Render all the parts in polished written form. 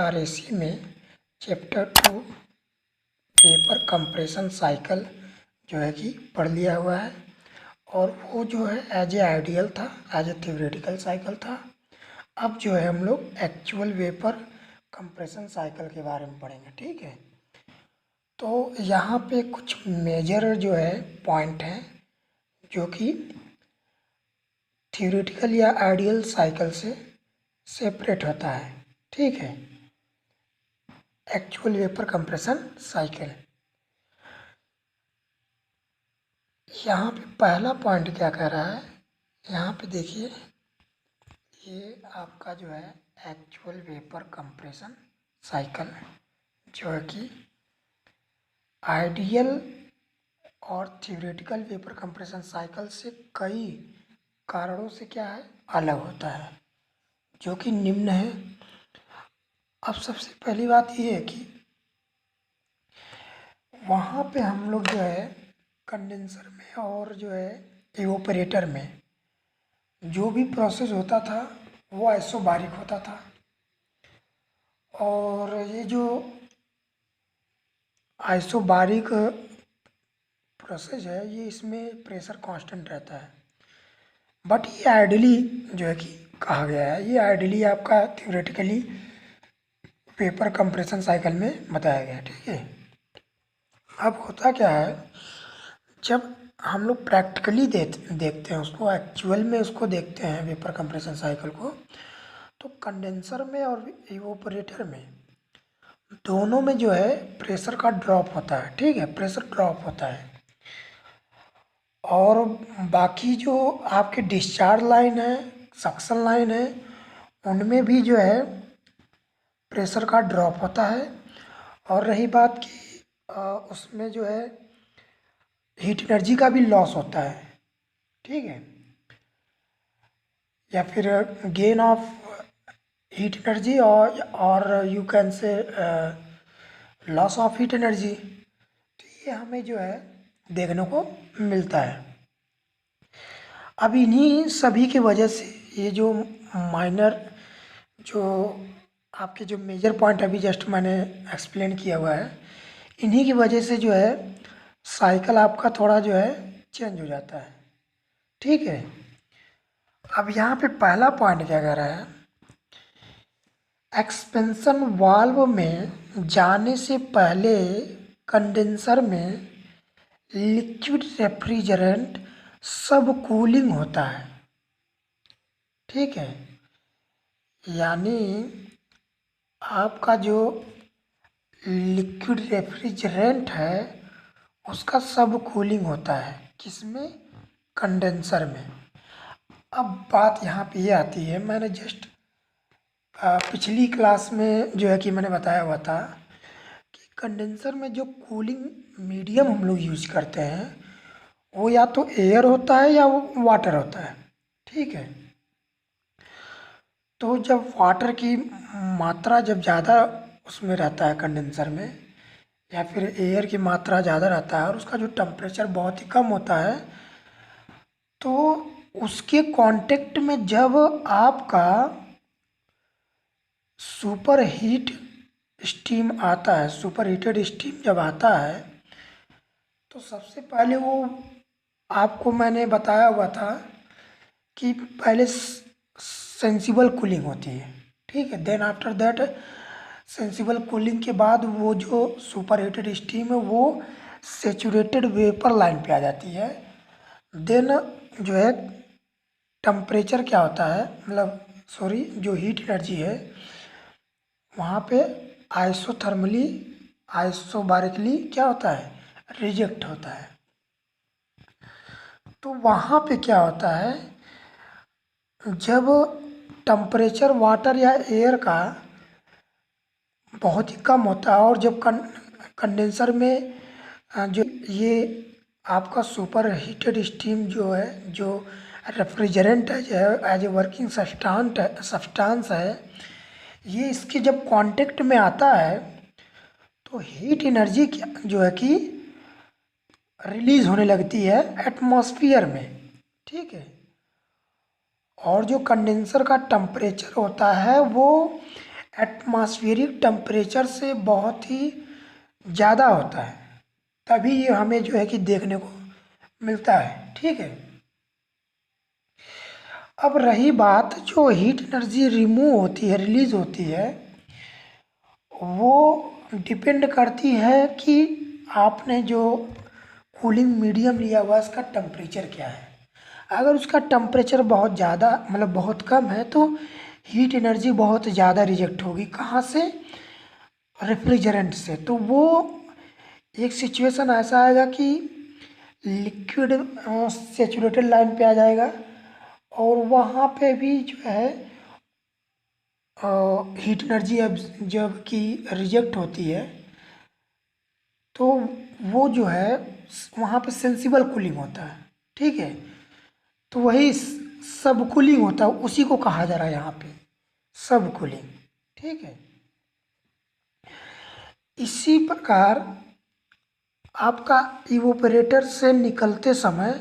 RAC में chapter 2 vapour compression cycle जो है कि पढ़ लिया हुआ है। और वो जो है एज ए आइडियल था, एज ए थ्योरेटिकल साइकिल था। अब जो है हम लोग एक्चुअल वेपर कंप्रेशन साइकिल के बारे में पढ़ेंगे, ठीक है। तो यहाँ पे कुछ मेजर जो है पॉइंट हैं जो कि थ्योरेटिकल या आइडियल साइकिल से सेपरेट होता है, ठीक है। एक्चुअल वेपर कंप्रेशन साइकिल, यहाँ पे पहला पॉइंट क्या कह रहा है, यहाँ पे देखिए, ये आपका जो है एक्चुअल वेपर कंप्रेशन साइकिल जो है कि आइडियल और थ्योरेटिकल वेपर कंप्रेशन साइकिल से कई कारणों से क्या है, अलग होता है, जो कि निम्न है। अब सबसे पहली बात ये है कि वहाँ पे हम लोग जो है कंडेंसर में और जो है इवोपरेटर में जो भी प्रोसेस होता था वो आइसोबारिक होता था। और ये जो आइसोबारिक प्रोसेस है ये इसमें प्रेशर कांस्टेंट रहता है। बट ये आइडियली जो है कि कहा गया है, ये आइडियली आपका थ्योरेटिकली वेपर कंप्रेशन साइकिल में बताया गया है, ठीक है। अब होता क्या है, जब हम लोग प्रैक्टिकली देखते हैं उसको, एक्चुअल में उसको देखते हैं वेपर कंप्रेशन साइकिल को, तो कंडेंसर में और इवोपरेटर में दोनों में जो है प्रेशर का ड्रॉप होता है, ठीक है, प्रेशर ड्रॉप होता है। और बाकी जो आपके डिस्चार्ज लाइन है, सक्शन लाइन है, उनमें भी जो है प्रेशर का ड्रॉप होता है। और रही बात कि उसमें जो है हीट एनर्जी का भी लॉस होता है, ठीक है, या फिर गेन ऑफ हीट एनर्जी और you can say loss of heat energy. तो ये हमें जो है देखने को मिलता है। अब इन्हीं सभी की वजह से ये जो माइनर जो आपके जो मेजर पॉइंट अभी जस्ट मैंने एक्सप्लेन किया हुआ है, इन्हीं की वजह से जो है साइकिल आपका थोड़ा जो है चेंज हो जाता है, ठीक है। अब यहाँ पे पहला पॉइंट क्या कह रहा है, एक्सपेंशन वाल्व में जाने से पहले कंडेंसर में लिक्विड रेफ्रिजरेंट सब कूलिंग होता है, ठीक है। यानी आपका जो लिक्विड रेफ्रिजरेंट है उसका सब कूलिंग होता है, किसमें, कंडेंसर में। अब बात यहाँ पे ये आती है, मैंने जस्ट पिछली क्लास में जो है कि मैंने बताया हुआ था कि कंडेंसर में जो कूलिंग मीडियम हम लोग यूज करते हैं वो या तो एयर होता है या वो वाटर होता है, ठीक है। तो जब वाटर की मात्रा जब ज़्यादा उसमें रहता है कंडेंसर में, या फिर एयर की मात्रा ज़्यादा रहता है और उसका जो टेम्परेचर बहुत ही कम होता है, तो उसके कांटेक्ट में जब आपका सुपर हीट स्टीम आता है, सुपर हीटेड स्टीम जब आता है, तो सबसे पहले वो आपको मैंने बताया हुआ था कि पहले सेंसिबल कूलिंग होती है, ठीक है। Then after that sensible cooling के बाद वो जो सुपर हीटेड स्टीम है वो सेचुरेटेड वेपर लाइन पे आ जाती है। देन जो है टेम्परेचर क्या होता है, मतलब सॉरी, जो हीट एनर्जी है वहाँ पे आइसोथर्मली आइसोबारिकली क्या होता है, रिजेक्ट होता है। तो वहाँ पे क्या होता है, जब टेम्परेचर वाटर या एयर का बहुत ही कम होता है और जब कंडेंसर में जो ये आपका सुपर हीटेड स्टीम जो है, जो रेफ्रिजरेंट है, जो है एज ए वर्किंग सब्सटेंस है, ये इसके जब कांटेक्ट में आता है तो हीट एनर्जी क्या जो है कि रिलीज होने लगती है एटमॉस्फेयर में, ठीक है। और जो कंडेंसर का टेम्परेचर होता है वो एटमॉस्फेरिक टेम्परेचर से बहुत ही ज़्यादा होता है, तभी ये हमें जो है कि देखने को मिलता है। ठीक है। अब रही बात जो हीट एनर्जी रिमूव होती है, रिलीज होती है, वो डिपेंड करती है कि आपने जो कूलिंग मीडियम लिया हुआ है उसका टेम्परेचर क्या है। अगर उसका टेम्परेचर बहुत ज़्यादा मतलब बहुत कम है तो हीट एनर्जी बहुत ज़्यादा रिजेक्ट होगी। कहाँ से? रेफ्रिजरेंट से। तो वो एक सिचुएशन ऐसा आएगा कि लिक्विड सेचुरेटेड लाइन पे आ जाएगा और वहाँ पे भी जो है हीट एनर्जी अब जब कि रिजेक्ट होती है तो वो जो है वहाँ पे सेंसिबल कूलिंग होता है। ठीक है। तो वही सब कूलिंग होता है, उसी को कहा जा रहा है यहाँ पे सब कूलिंग। ठीक है। इसी प्रकार आपका इवोपरेटर से निकलते समय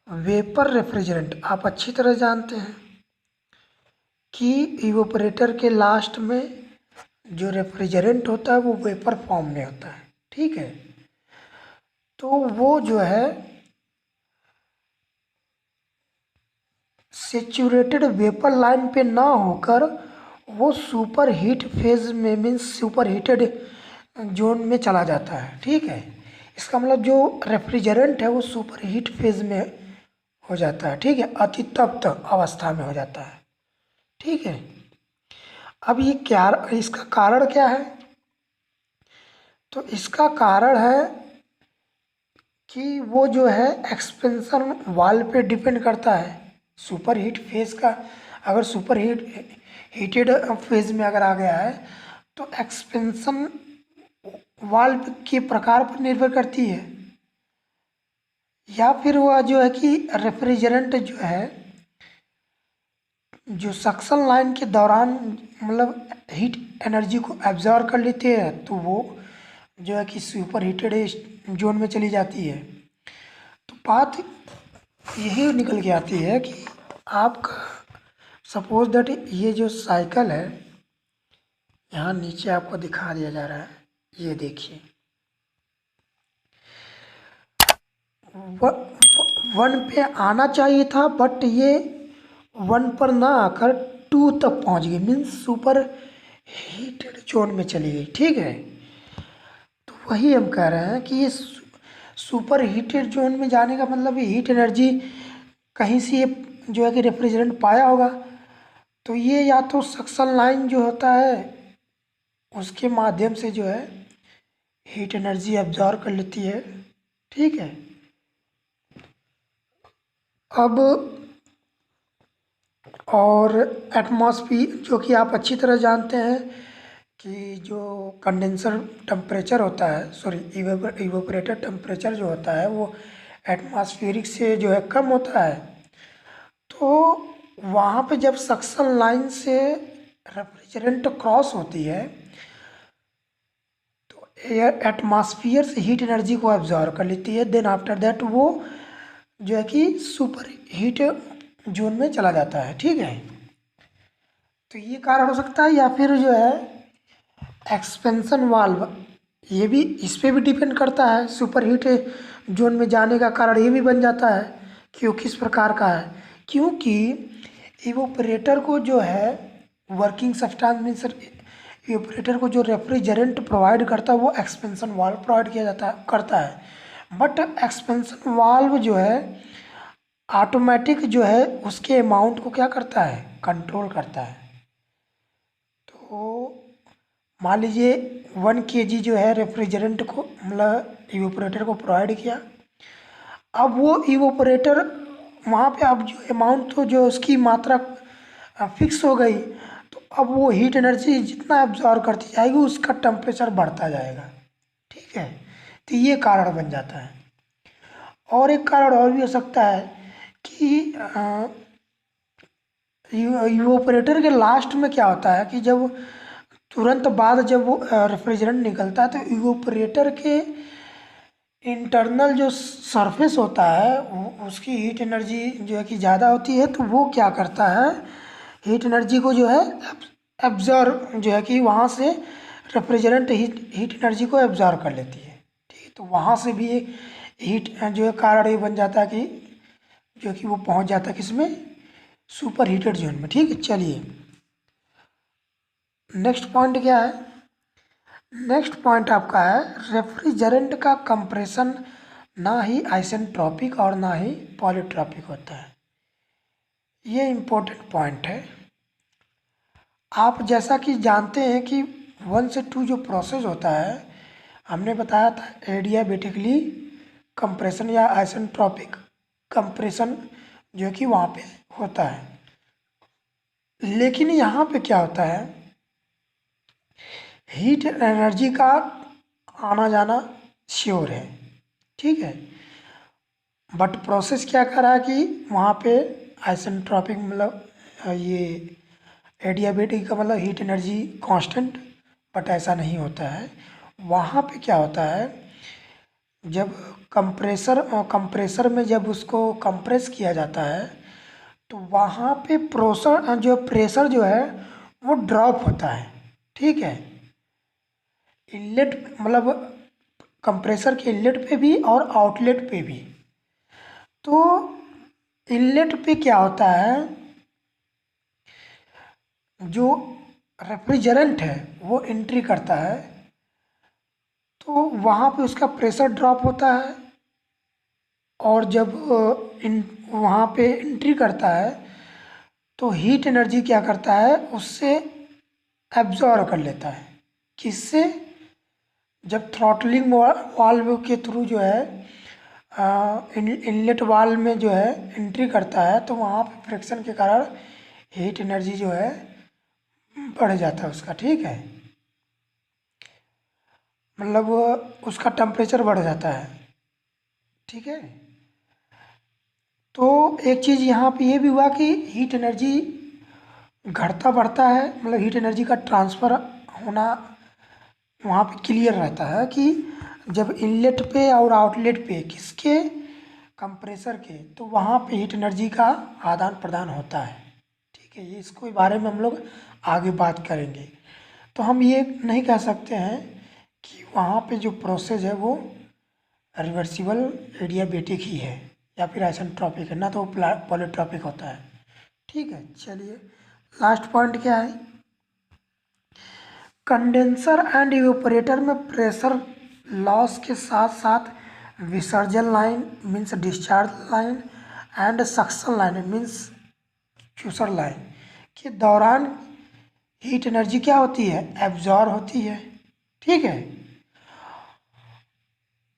वेपर रेफ्रिजरेंट आप अच्छी तरह जानते हैं कि इवोपरेटर के लास्ट में जो रेफ्रिजरेंट होता है वो वेपर फॉर्म में होता है। ठीक है। तो वो जो है सेचुरेटेड वेपर लाइन पे ना होकर वो सुपर हीट फेज में मीन्स सुपर हीटेड जोन में चला जाता है। ठीक है। इसका मतलब जो रेफ्रिजरेंट है वो सुपर हीट फेज में हो जाता है। ठीक है। अति तप्त अवस्था में हो जाता है। ठीक है। अब ये क्या, इसका कारण क्या है? तो इसका कारण है कि वो जो है एक्सपेंशन वाल पे डिपेंड करता है। सुपर हीट फेज का अगर सुपर हीटेड फेज में अगर आ गया है तो एक्सपेंशन वाल के प्रकार पर निर्भर करती है, या फिर वह जो है कि रेफ्रिजरेंट जो है जो सक्शन लाइन के दौरान मतलब हीट एनर्जी को एब्जॉर्ब कर लेती है तो वो जो है कि सुपर हीटेड जोन में चली जाती है। तो बात यही निकल के आती है कि आपका सपोज दैट ये जो साइकिल है यहाँ नीचे आपको दिखा दिया जा रहा है, ये देखिए वन पे आना चाहिए था बट ये वन पर ना आकर टू तक पहुंच गई मीन्स सुपर हीटेड जोन में चली गई। ठीक है। तो वही हम कह रहे हैं कि ये सुपर हीटेड जोन में जाने का मतलब हीट एनर्जी कहीं से ये जो है कि रेफ्रिजरेंट पाया होगा, तो ये या तो सक्शन लाइन जो होता है उसके माध्यम से जो है हीट एनर्जी एब्जॉर्ब कर लेती है। ठीक है। अब और एटमॉस्फियर जो कि आप अच्छी तरह जानते हैं कि जो कंडेंसर टेम्परेचर होता है सॉरी इवेपोरेटर टेम्परेचर जो होता है वो एटमॉस्फेरिक से जो है कम होता है। तो वहाँ पे जब सक्शन लाइन से रेफ्रिजरेंट क्रॉस होती है तो एयर एटमॉस्फियर से हीट एनर्जी को एब्जॉर्ब कर लेती है, देन आफ्टर दैट वो जो है कि सुपर हीट जोन में चला जाता है। ठीक है। तो ये कारण हो सकता है, या फिर जो है एक्सपेंशन वाल्व, ये भी इस पे भी डिपेंड करता है। सुपर हीट जोन में जाने का कारण ये भी बन जाता है कि वो किस प्रकार का है, क्योंकि इवोपरेटर को जो है वर्किंग सब्सटेंस मीन्स इवोपरेटर को जो रेफ्रिजरेंट प्रोवाइड करता है वो एक्सपेंशन वाल्व प्रोवाइड किया जाता है करता है। बट एक्सपेंशन वाल्व जो है ऑटोमेटिक जो है उसके अमाउंट को क्या करता है, कंट्रोल करता है। तो मान लीजिए 1 kg जो है रेफ्रिजरेंट को मतलब इवोपरेटर को प्रोवाइड किया, अब वो इवोपरेटर वहाँ पे अब जो अमाउंट तो जो उसकी मात्रा फिक्स हो गई, तो अब वो हीट एनर्जी जितना एब्जॉर्ब करती जाएगी उसका टेम्परेचर बढ़ता जाएगा। ठीक है। तो ये कारण बन जाता है। और एक कारण और भी हो सकता है कि इवोपरेटर के लास्ट में क्या होता है कि जब तुरंत बाद जब वो रेफ्रिजरेंट निकलता है तो इवोपरेटर के इंटरनल जो सरफेस होता है उसकी हीट एनर्जी जो है कि ज़्यादा होती है, तो वो क्या करता है हीट एनर्जी को जो है एब्जॉर्ब जो है कि वहाँ से रेफ्रिजरेंट हीट एनर्जी को एब्जॉर्ब कर लेती है। ठीक है, तो वहाँ से भी हीट जो है कारण ये बन जाता है कि जो कि वो पहुँच जाता है किसमें, सुपर हीटेड जोन में। ठीक है, चलिए नेक्स्ट पॉइंट क्या है। नेक्स्ट पॉइंट आपका है रेफ्रिजरेंट का कंप्रेशन ना ही आइसेंट्रोपिक और ना ही पॉलीट्रोपिक होता है। ये इम्पोर्टेंट पॉइंट है। आप जैसा कि जानते हैं कि 1 से 2 जो प्रोसेस होता है, हमने बताया था एडियाबेटिकली कंप्रेशन या आइसेंट्रोपिक कंप्रेशन जो कि वहाँ पे होता है। लेकिन यहाँ पे क्या होता है, हीट एनर्जी का आना जाना श्योर है। ठीक है, बट प्रोसेस क्या कर रहा है कि वहाँ पे आइसेंट्रोपिक मतलब ये एडियाबेटिक का मतलब हीट एनर्जी कांस्टेंट, बट ऐसा नहीं होता है। वहाँ पे क्या होता है, जब कंप्रेसर में जब उसको कंप्रेस किया जाता है तो वहाँ पे प्रेशर जो है वो ड्रॉप होता है। ठीक है, इनलेट मतलब कंप्रेसर के इनलेट पे भी और आउटलेट पे भी। तो इनलेट पे क्या होता है, जो रेफ्रिजरेंट है वो एंट्री करता है तो वहाँ पे उसका प्रेशर ड्रॉप होता है, और जब वहाँ पे एंट्री करता है तो हीट एनर्जी क्या करता है, उससे एब्जॉर्ब कर लेता है। किससे, जब थ्रॉटलिंग वाल्व के थ्रू जो है इनलेट वाल्व में जो है एंट्री करता है तो वहाँ पे फ्रिक्शन के कारण हीट एनर्जी जो है बढ़ जाता है उसका। ठीक है, मतलब उसका टेम्परेचर बढ़ जाता है। ठीक है, तो एक चीज़ यहाँ पे ये भी हुआ कि हीट एनर्जी घटता बढ़ता है, मतलब हीट एनर्जी का ट्रांसफ़र होना वहाँ पे क्लियर रहता है कि जब इनलेट पे और आउटलेट पे किसके, कंप्रेसर के, तो वहाँ पे हीट एनर्जी का आदान प्रदान होता है। ठीक है, ये इसको बारे में हम लोग आगे बात करेंगे। तो हम ये नहीं कह सकते हैं कि वहाँ पे जो प्रोसेस है वो रिवर्सिबल एडियाबेटिक ही है या फिर आइसेंट्रोपिक है, ना तो पॉलीट्रोपिक होता है। ठीक है, चलिए लास्ट पॉइंट क्या है, कंडेंसर एंड इवेपोरेटर में प्रेशर लॉस के साथ साथ विसर्जन line means discharge line and suction line means चूसर लाइन के दौरान हीट एनर्जी क्या होती है, एब्जॉर्ब होती है। ठीक है,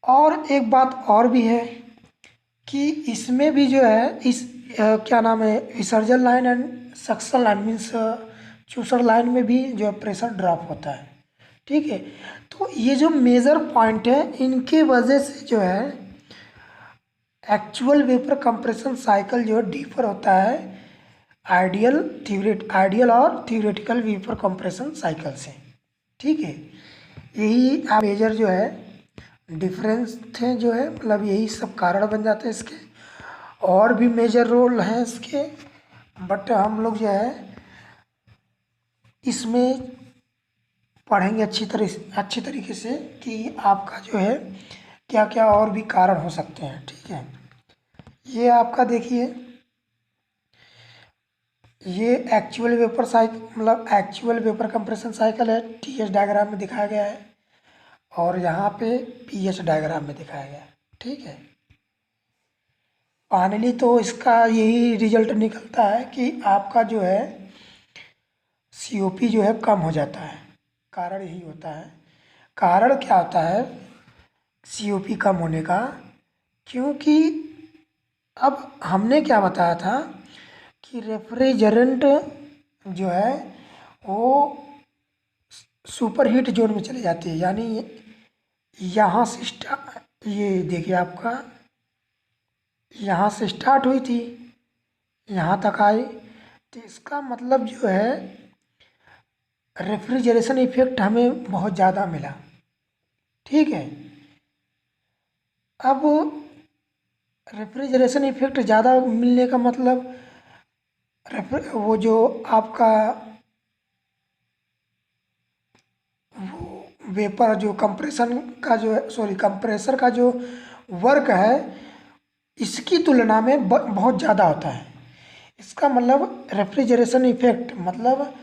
और एक बात और भी है कि इसमें भी जो है इस क्या नाम है, विसर्जन line and suction line means चूसर लाइन में भी जो है प्रेशर ड्रॉप होता है। ठीक है, तो ये जो मेजर पॉइंट है इनके वजह से जो है एक्चुअल वेपर कंप्रेशन साइकिल जो है डिफर होता है आइडियल और थ्योरेटिकल वेपर कंप्रेशन साइकिल से। ठीक है, यही मेजर जो है डिफरेंस थे जो है, मतलब यही सब कारण बन जाते हैं इसके। और भी मेजर रोल हैं इसके, बट हम लोग जो है इसमें पढ़ेंगे अच्छी तरीके से कि आपका जो है क्या क्या और भी कारण हो सकते हैं। ठीक है, ये आपका देखिए, ये एक्चुअल वेपर साइकिल मतलब एक्चुअल वेपर कंप्रेशन साइकिल है, टीएच डायग्राम में दिखाया गया है, और यहाँ पे पीएच डायग्राम में दिखाया गया है। ठीक है, फाइनली तो इसका यही रिजल्ट निकलता है कि आपका जो है सीओपी जो है कम हो जाता है। कारण यही होता है, कारण क्या होता है सीओपी कम होने का, क्योंकि अब हमने क्या बताया था कि रेफ्रिजरेंट जो है वो सुपर हीट जोन में चली जाती है, यानी यहाँ से ये देखिए आपका यहाँ से स्टार्ट हुई थी, यहाँ तक आई, तो इसका मतलब जो है रेफ्रिजरेशन इफेक्ट हमें बहुत ज़्यादा मिला। ठीक है, अब रेफ्रिजरेशन इफेक्ट ज़्यादा मिलने का मतलब वो जो आपका वेपर जो कंप्रेशन का जो है, सॉरी कंप्रेसर का जो वर्क है इसकी तुलना में बहुत ज़्यादा होता है। इसका मतलब रेफ्रिजरेशन इफेक्ट मतलब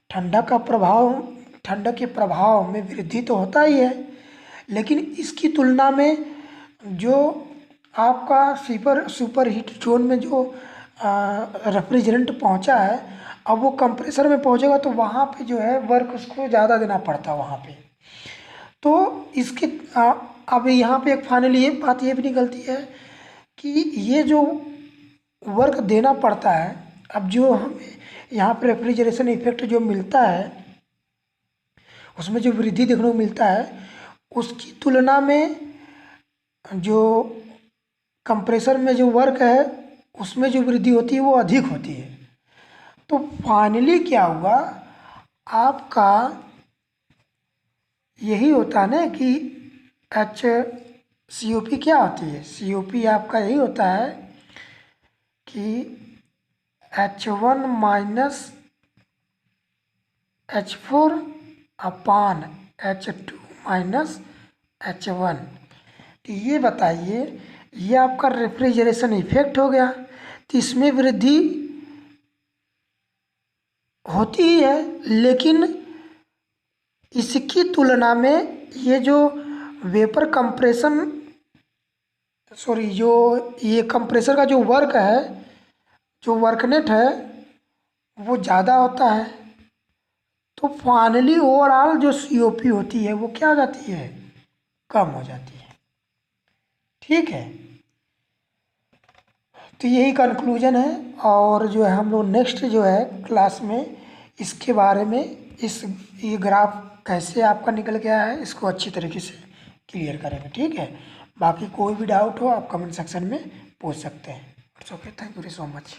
ठंडक के प्रभाव में वृद्धि तो होता ही है, लेकिन इसकी तुलना में जो आपका सुपर हीट जोन में जो रेफ्रिजरेंट पहुंचा है, अब वो कंप्रेसर में पहुंचेगा तो वहाँ पे जो है वर्क उसको ज़्यादा देना पड़ता है वहाँ पे। तो इसके अब यहाँ पे एक फाइनली एक बात ये भी निकलती है कि ये जो वर्क देना पड़ता है, अब जो हमें यहाँ पे रेफ्रिजरेशन इफेक्ट जो मिलता है उसमें जो वृद्धि देखने को मिलता है उसकी तुलना में जो कंप्रेसर में जो वर्क है उसमें जो वृद्धि होती है वो अधिक होती है। तो फाइनली क्या हुआ, आपका यही होता है ना कि COP क्या होती है, COP आपका यही होता है कि H1 माइनस H4 अपान H2 माइनस H1। तो ये बताइए, ये आपका रेफ्रिजरेशन इफेक्ट हो गया, तो इसमें वृद्धि होती ही है, लेकिन इसकी तुलना में ये जो वेपर कंप्रेशन सॉरी जो ये कंप्रेसर का जो वर्क है, जो वर्कनेट है वो ज़्यादा होता है। तो फाइनली ओवरऑल जो COP होती है वो क्या हो जाती है, कम हो जाती है। ठीक है, तो यही कंक्लूजन है। और जो है हम लोग नेक्स्ट जो है क्लास में इसके बारे में ये ग्राफ कैसे आपका निकल गया है इसको अच्छी तरीके से क्लियर करेंगे। ठीक है, बाकी कोई भी डाउट हो आप कमेंट सेक्शन में पूछ सकते हैं। It's okay, thank you so much.